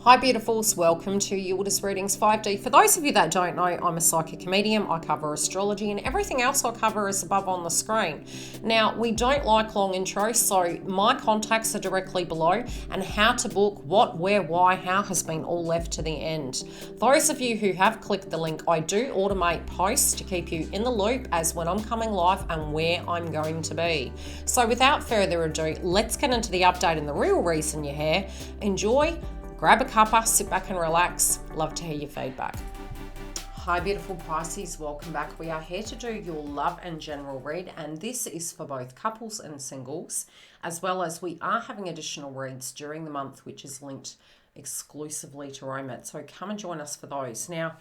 Hi beautifuls, welcome to YILDIZ Readings 5D. For those of you that don't know, I'm a psychic medium. I cover astrology and everything else I cover is above on the screen. Now, we don't like long intros, so my contacts are directly below, and how to book, what, where, why, how has been all left to the end. Those of you who have clicked the link, I do automate posts to keep you in the loop as when I'm coming live and where I'm going to be. So without further ado, let's get into the update and the real reason you're here. Enjoy. Grab a cuppa, sit back and relax. Love to hear your feedback. Hi beautiful Pisces, welcome back. We are here to do your love and general read, and this is for both couples and singles, as well as we are having additional reads during the month, which is linked exclusively to romance. So come and join us for those. Now,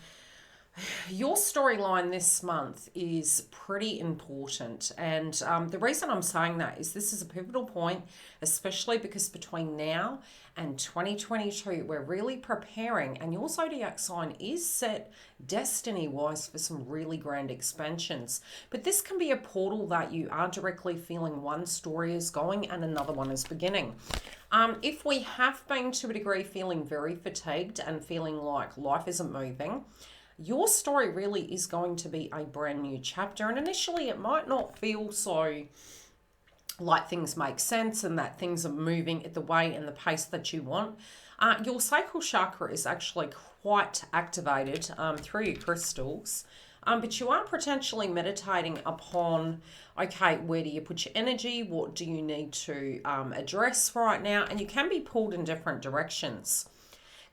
your storyline this month is pretty important, and the reason I'm saying that is this is a pivotal point, especially because between now and 2022 we're really preparing, and your zodiac sign is set destiny wise for some really grand expansions. But this can be a portal that you are directly feeling one story is going and another one is beginning. If we have been to a degree feeling very fatigued and feeling like life isn't moving, your story really is going to be a brand new chapter. And initially it might not feel so like things make sense and that things are moving at the way and the pace that you want. Your sacral chakra is actually quite activated through your crystals. But you are potentially meditating upon, okay, where do you put your energy? What do you need to address right now? And you can be pulled in different directions.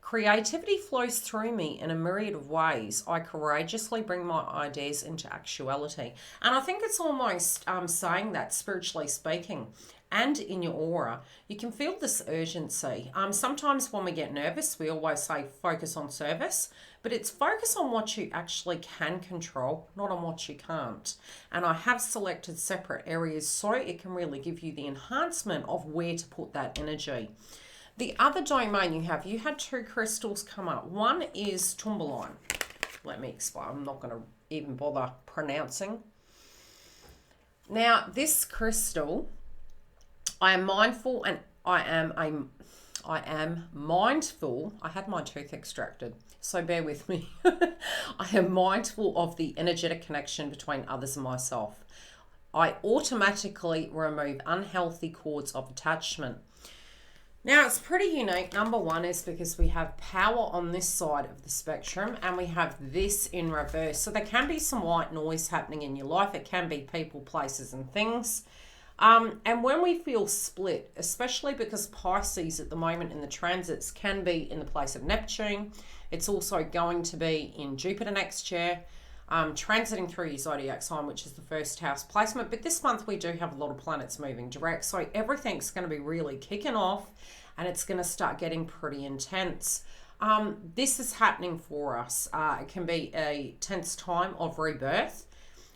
Creativity flows through me in a myriad of ways. I courageously bring my ideas into actuality. And I think it's almost saying that, spiritually speaking, and in your aura, you can feel this urgency. Sometimes when we get nervous, we always say focus on service, but it's focus on what you actually can control, not on what you can't. And I have selected separate areas so it can really give you the enhancement of where to put that energy. The other domain you had two crystals come up. One is tourmaline. Let me explain. I'm not going to even bother pronouncing. Now, this crystal, I am mindful and I am mindful. I had my tooth extracted, so bear with me. I am mindful of the energetic connection between others and myself. I automatically remove unhealthy cords of attachment. Now, it's pretty unique. Number one is because we have power on this side of the spectrum and we have this in reverse. So there can be some white noise happening in your life. It can be people, places, and things. And when we feel split, especially because Pisces at the moment in the transits can be in the place of Neptune. It's also going to be in Jupiter next year. Transiting through your zodiac sign, which is the first house placement. But this month we do have a lot of planets moving direct, so everything's going to be really kicking off and it's going to start getting pretty intense. This is happening for us. It can be a tense time of rebirth,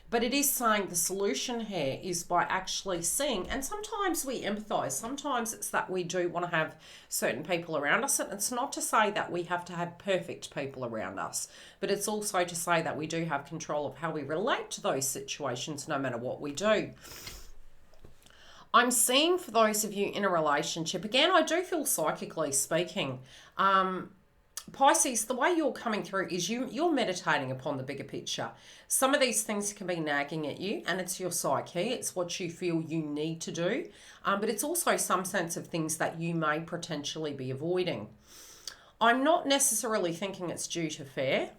but it is saying the solution here is by actually seeing, and sometimes we empathize, sometimes it's that we do want to have certain people around us, and it's not to say that we have to have perfect people around us, but it's also to say that we do have control of how we relate to those situations no matter what we do. I'm seeing for those of you in a relationship, again, I do feel psychically speaking, Pisces, the way you're coming through is you're meditating upon the bigger picture. Some of these things can be nagging at you, and it's your psyche. It's what you feel you need to do. But it's also some sense of things that you may potentially be avoiding. I'm not necessarily thinking it's due to fear.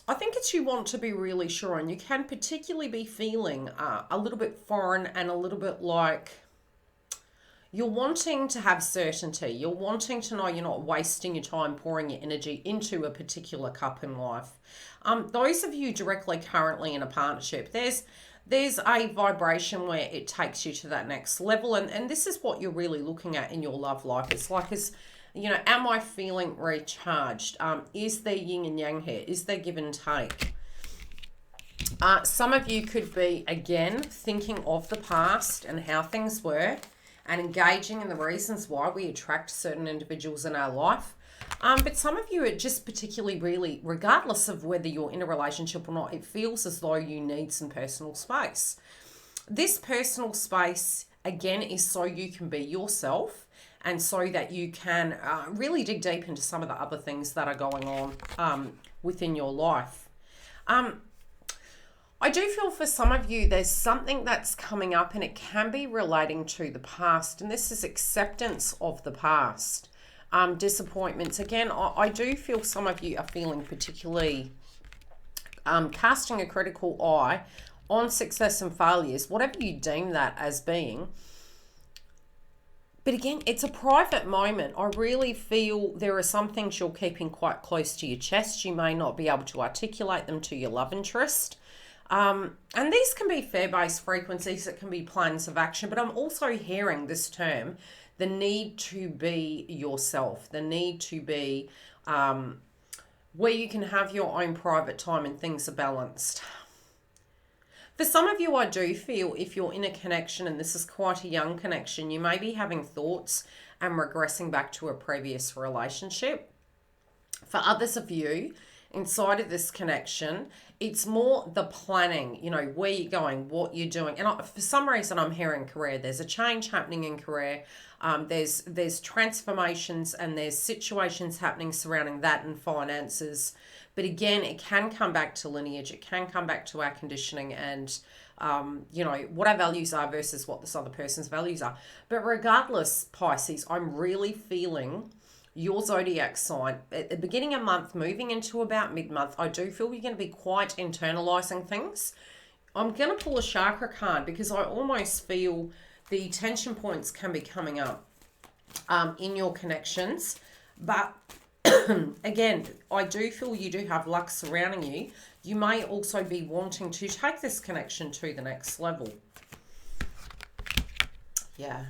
I think it's you want to be really sure, and you can particularly be feeling a little bit foreign and a little bit like you're wanting to have certainty. You're wanting to know you're not wasting your time pouring your energy into a particular cup in life. Those of you directly currently in a partnership, there's a vibration where it takes you to that next level. And this is what you're really looking at in your love life. It's like, am I feeling recharged? Is there yin and yang here? Is there give and take? Some of you could be, again, thinking of the past and how things were, and engaging in the reasons why we attract certain individuals in our life. But some of you are just particularly really, regardless of whether you're in a relationship or not, it feels as though you need some personal space. This personal space, again, is so you can be yourself and so that you can really dig deep into some of the other things that are going on within your life. I do feel for some of you, there's something that's coming up, and it can be relating to the past. And this is acceptance of the past. Disappointments. Again, I do feel some of you are feeling particularly casting a critical eye on success and failures, whatever you deem that as being. But again, it's a private moment. I really feel there are some things you're keeping quite close to your chest. You may not be able to articulate them to your love interest. And these can be fear-based frequencies, it can be plans of action, but I'm also hearing this term, the need to be yourself, the need to be where you can have your own private time and things are balanced. For some of you, I do feel if you're in a connection, and this is quite a young connection, you may be having thoughts and regressing back to a previous relationship. For others of you, inside of this connection, it's more the planning, you know, where you're going, what you're doing. And for some reason, I'm hearing career. There's a change happening in career. There's transformations and there's situations happening surrounding that and finances. But again, it can come back to lineage. It can come back to our conditioning and, you know, what our values are versus what this other person's values are. But regardless, Pisces, I'm really feeling your zodiac sign at the beginning of month, moving into about mid-month, I do feel you're going to be quite internalizing things. I'm going to pull a chakra card because I almost feel the tension points can be coming up in your connections. But again, I do feel you do have luck surrounding you. You may also be wanting to take this connection to the next level. Yeah.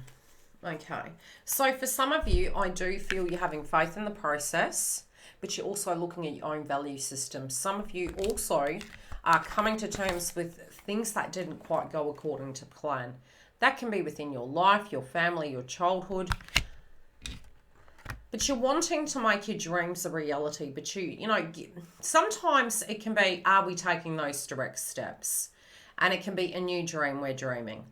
Okay, so for some of you, I do feel you're having faith in the process, but you're also looking at your own value system. Some of you also are coming to terms with things that didn't quite go according to plan. That can be within your life, your family, your childhood. But you're wanting to make your dreams a reality. But you know, sometimes it can be, are we taking those direct steps? And it can be a new dream we're dreaming.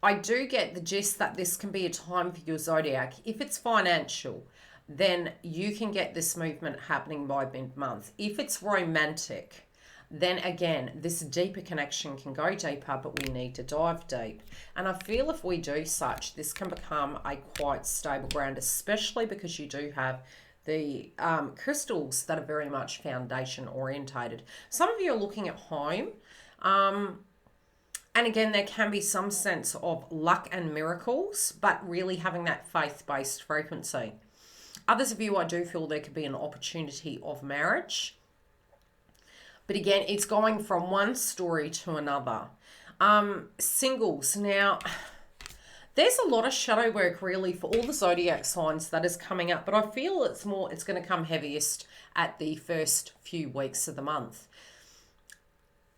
I do get the gist that this can be a time for your zodiac. If it's financial, then you can get this movement happening by mid-month. If it's romantic, then again, this deeper connection can go deeper, but we need to dive deep. And I feel if we do such, this can become a quite stable ground, especially because you do have the crystals that are very much foundation orientated. Some of you are looking at home. And again, there can be some sense of luck and miracles, but really having that faith-based frequency. Others of you, I do feel there could be an opportunity of marriage. But again, it's going from one story to another. Singles. Now, there's a lot of shadow work really for all the zodiac signs that is coming up, but I feel it's going to come heaviest at the first few weeks of the month.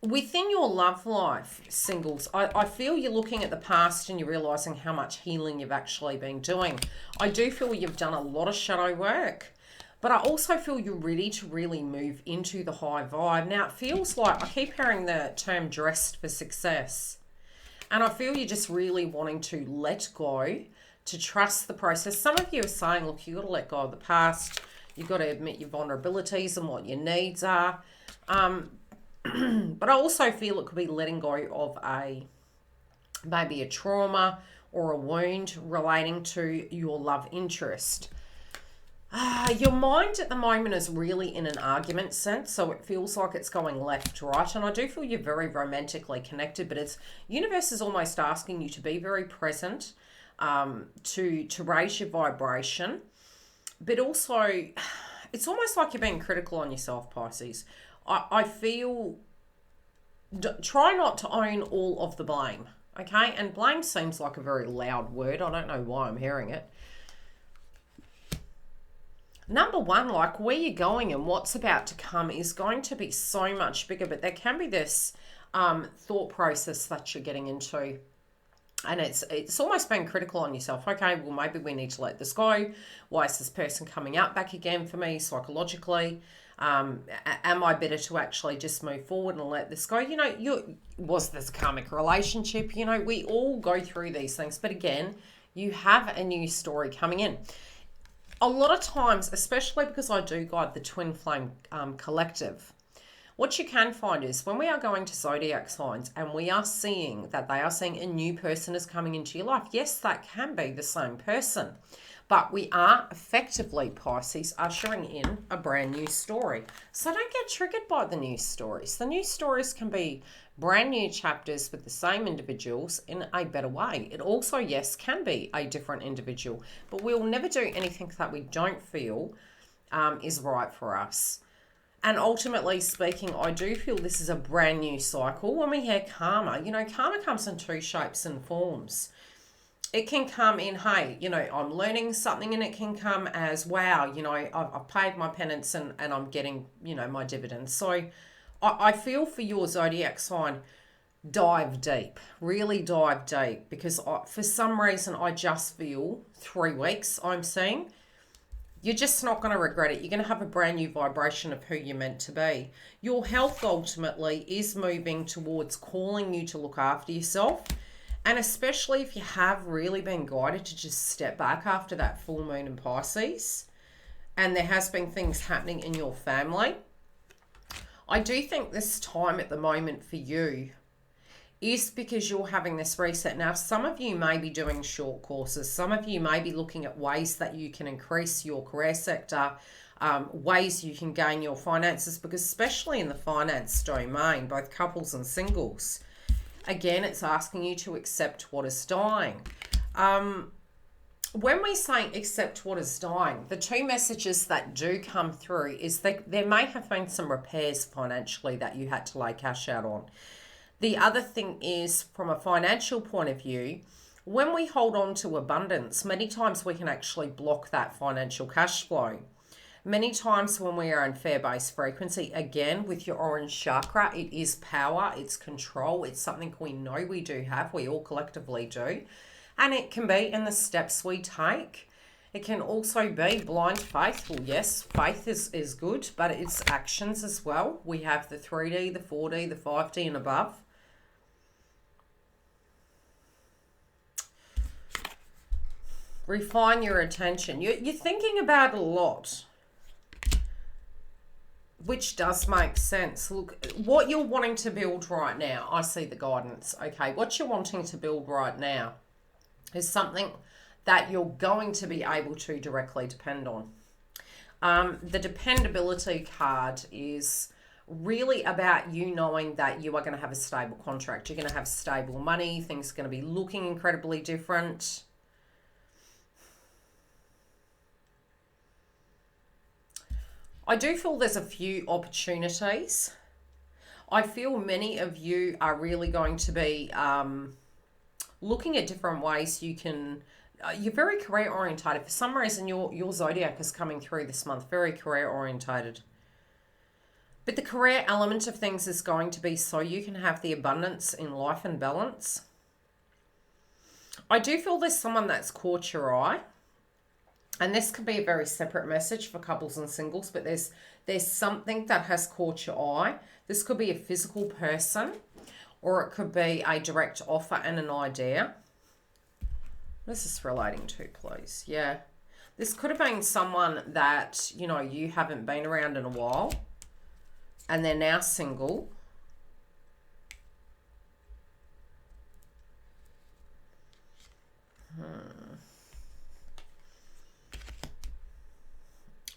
Within your love life, singles, I feel you're looking at the past and you're realizing how much healing you've actually been doing. I do feel you've done a lot of shadow work, but I also feel you're ready to really move into the high vibe. Now, it feels like, I keep hearing the term dressed for success, and I feel you're just really wanting to let go, to trust the process. Some of you are saying, look, you've got to let go of the past. You've got to admit your vulnerabilities and what your needs are. But I also feel it could be letting go of maybe a trauma or a wound relating to your love interest. Your mind at the moment is really in an argument sense, so it feels like it's going left, right, and I do feel you're very romantically connected, but universe is almost asking you to be very present, to raise your vibration, but also it's almost like you're being critical on yourself, Pisces. I feel, try not to own all of the blame, okay? And blame seems like a very loud word. I don't know why I'm hearing it. Number one, like where you're going and what's about to come is going to be so much bigger, but there can be this thought process that you're getting into. And it's almost being critical on yourself. Okay, well, maybe we need to let this go. Why is this person coming out back again for me psychologically? Am I better to actually just move forward and let this go? You know, was this a karmic relationship? You know, we all go through these things. But again, You have a new story coming in. A lot of times, especially because I do guide the Twin Flame Collective, what you can find is when we are going to zodiac signs and we are seeing that they are seeing a new person is coming into your life. Yes, that can be the same person, but we are effectively, Pisces, ushering in a brand new story. So don't get triggered by the news stories. The news stories can be brand new chapters with the same individuals in a better way. It also, yes, can be a different individual, but we'll never do anything that we don't feel is right for us. And ultimately speaking, I do feel this is a brand new cycle. When we hear karma, karma comes in two shapes and forms. It can come in, hey, I'm learning something, and it can come as, wow, I've paid my penance and I'm getting, my dividends. So I feel for your zodiac sign, dive deep, really dive deep, because for some reason I just feel 3 weeks I'm seeing. You're just not going to regret it. You're going to have a brand new vibration of who you're meant to be. Your health ultimately is moving towards calling you to look after yourself. And especially if you have really been guided to just step back after that full moon in Pisces, and there has been things happening in your family. I do think this time at the moment for you is because you're having this reset. Now, some of you may be doing short courses. Some of you may be looking at ways that you can increase your career sector, ways you can gain your finances, because especially in the finance domain, both couples and singles, again, it's asking you to accept what is dying. When we say accept what is dying, the two messages that do come through is that there may have been some repairs financially that you had to lay cash out on. The other thing is, from a financial point of view, when we hold on to abundance, many times we can actually block that financial cash flow. Many times when we are in fear-based frequency, again, with your orange chakra, it is power, it's control, it's something we know we do have, we all collectively do. And it can be in the steps we take. It can also be blind faith. Well, yes, faith is good, but it's actions as well. We have the 3D, the 4D, the 5D and above. Refine your attention. You're thinking about a lot, which does make sense. Look, what you're wanting to build right now, I see the guidance. Okay, what you're wanting to build right now is something that you're going to be able to directly depend on. The dependability card is really about you knowing that you are going to have a stable contract. You're going to have stable money. Things are going to be looking incredibly different. I do feel there's a few opportunities. I feel many of you are really going to be looking at different ways you can... you're very career orientated. For some reason, your zodiac is coming through this month, very career orientated. But the career element of things is going to be so you can have the abundance in life and balance. I do feel there's someone that's caught your eye. And this could be a very separate message for couples and singles, but there's something that has caught your eye. This could be a physical person, or it could be a direct offer and an idea. What is this relating to, please? Yeah. This could have been someone that, you haven't been around in a while, and they're now single.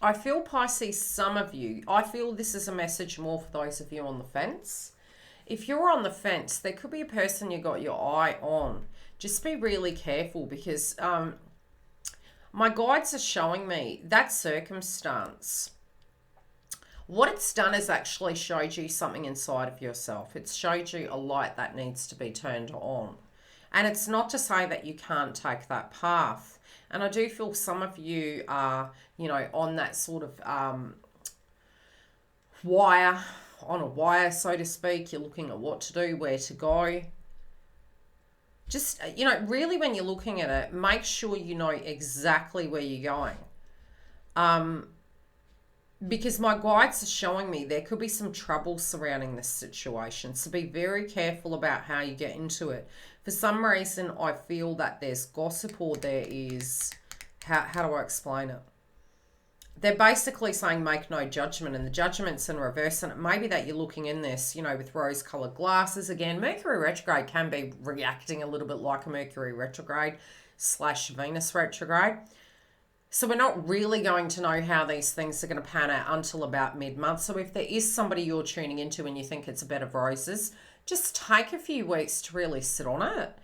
I feel, Pisces, some of you, I feel this is a message more for those of you on the fence. If you're on the fence, there could be a person you got your eye on. Just be really careful, because my guides are showing me that circumstance. What it's done is actually showed you something inside of yourself. It's showed you a light that needs to be turned on. And it's not to say that you can't take that path. And I do feel some of you are, on that sort of on a wire, so to speak. You're looking at what to do, where to go. Just, really when you're looking at it, make sure you know exactly where you're going. Because my guides are showing me there could be some trouble surrounding this situation. So be very careful about how you get into it. For some reason, I feel that there's gossip, or there is, how do I explain it? They're basically saying make no judgment, and the judgment's in reverse. And it may be that you're looking in this, you know, with rose-colored glasses. Again, Mercury retrograde can be reacting a little bit like a Mercury retrograde / Venus retrograde. So we're not really going to know how these things are going to pan out until about mid-month. So if there is somebody you're tuning into and you think it's a bed of roses, just take a few weeks to really sit on it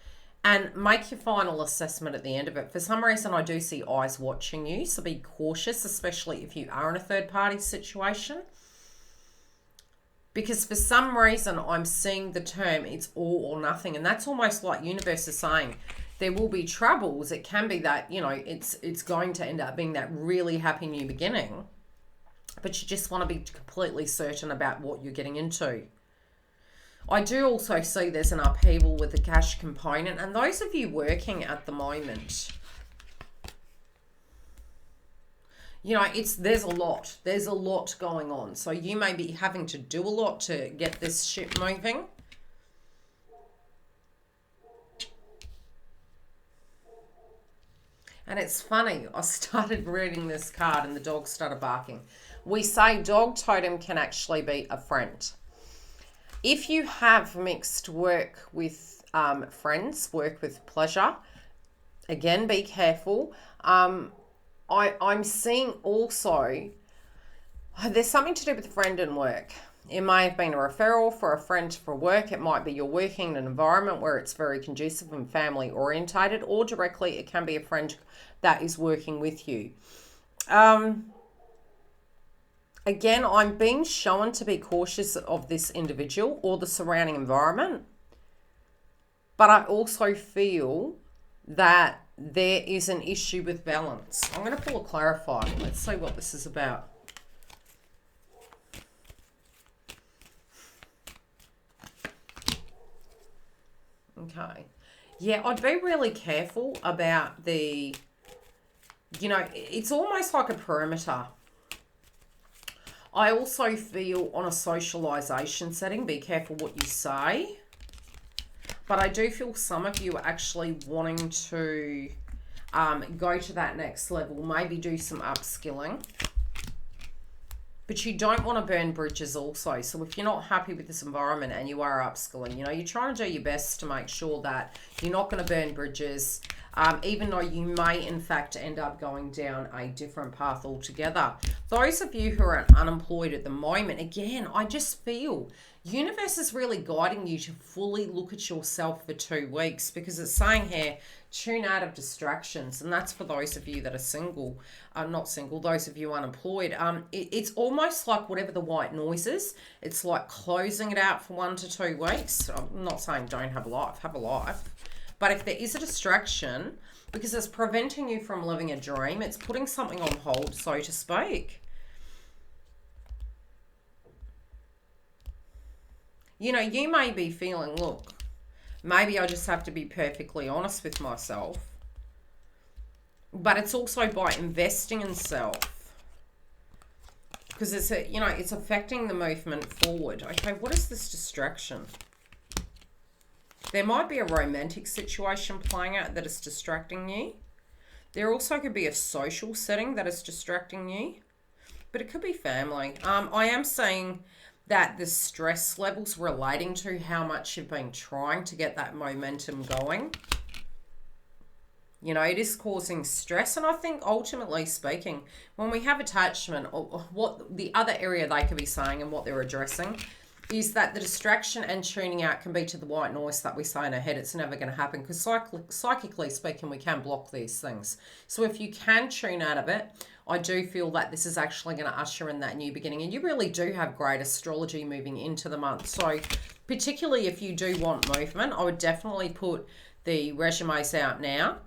and make your final assessment at the end of it. For some reason, I do see eyes watching you, so be cautious, especially if you are in a third-party situation. Because for some reason, I'm seeing the term, it's all or nothing. And that's almost like universe is saying, there will be troubles. It can be that, you know, it's going to end up being that really happy new beginning. But you just want to be completely certain about what you're getting into. I do also see there's an upheaval with the cash component. And those of you working at the moment, you know, there's a lot. There's a lot going on. So you may be having to do a lot to get this ship moving. And it's funny, I started reading this card and the dog started barking. We say dog totem can actually be a friend. If you have mixed work with friends, work with pleasure, again, be careful. I'm seeing also, there's something to do with friend and work. It may have been a referral for a friend for work. It might be you're working in an environment where it's very conducive and family orientated, or directly it can be a friend that is working with you. Again, I'm being shown to be cautious of this individual or the surrounding environment. But I also feel that there is an issue with balance. I'm going to pull a clarifier. Let's see what this is about. Okay. Yeah, I'd be really careful about the, you know, it's almost like a perimeter. I also feel on a socialization setting, be careful what you say. But I do feel some of you are actually wanting to go to that next level, maybe do some upskilling. But you don't want to burn bridges also. So if you're not happy with this environment and you are upskilling, you know, you're trying to do your best to make sure that you're not going to burn bridges, even though you may, in fact, end up going down a different path altogether. Those of you who are unemployed at the moment, again, I just feel universe is really guiding you to fully look at yourself for 2 weeks, because it's saying here, tune out of distractions. And that's for those of you that are single, not single, those of you unemployed. It's almost like whatever the white noise is, it's like closing it out for 1 to 2 weeks. I'm not saying don't have a life, have a life. But if there is a distraction, because it's preventing you from living a dream, it's putting something on hold, so to speak. You know, you may be feeling, look, maybe I just have to be perfectly honest with myself. But it's also by investing in self. Because it's, you know, it's affecting the movement forward. Okay, what is this distraction? There might be a romantic situation playing out that is distracting you. There also could be a social setting that is distracting you. But it could be family. I am saying that the stress levels relating to how much you've been trying to get that momentum going, you know, it is causing stress. And I think ultimately speaking, when we have attachment, or what the other area they could be saying and what they're addressing is that the distraction and tuning out can be to the white noise that we say in our head. It's never going to happen, because psychically speaking, we can block these things. So if you can tune out of it, I do feel that this is actually going to usher in that new beginning. And you really do have great astrology moving into the month. So particularly if you do want movement, I would definitely put the resumes out now.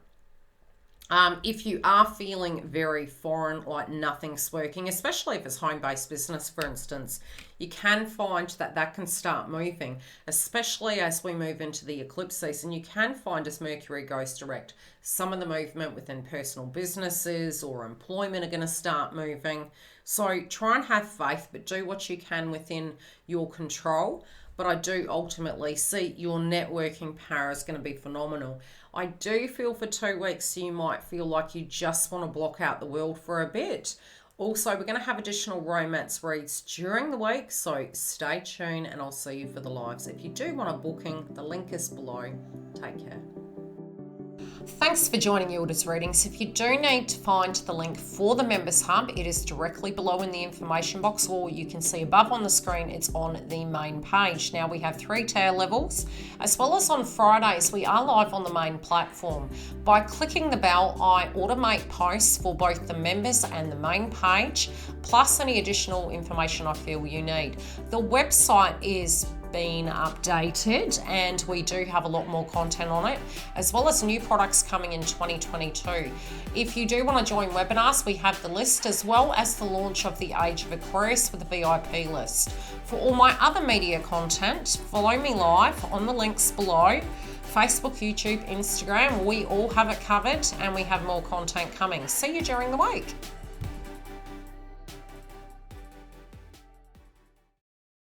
If you are feeling very foreign, like nothing's working, especially if it's home-based business, for instance, you can find that that can start moving, especially as we move into the eclipse season. You can find as Mercury goes direct, some of the movement within personal businesses or employment are going to start moving. So try and have faith, but do what you can within your control. but I do ultimately see your networking power is going to be phenomenal. I do feel for 2 weeks you might feel like you just want to block out the world for a bit. Also, we're going to have additional romance reads during the week, so stay tuned and I'll see you for the lives. If you do want a booking, the link is below. Take care. Thanks for joining YILDIZ Readings. If you do need to find the link for the Members Hub, it is directly below in the information box, or you can see above on the screen, it's on the main page. Now we have 3 tier levels, as well as on Fridays, we are live on the main platform. By clicking the bell, I automate posts for both the members and the main page, plus any additional information I feel you need. The website is been updated and we do have a lot more content on it, as well as new products coming in 2022. If you do want to join webinars, we have the list, as well as the launch of the Age of Aquarius with the VIP list. For all my other media content, follow me live on the links below. Facebook, YouTube, Instagram, we all have it covered and we have more content coming. See you during the week.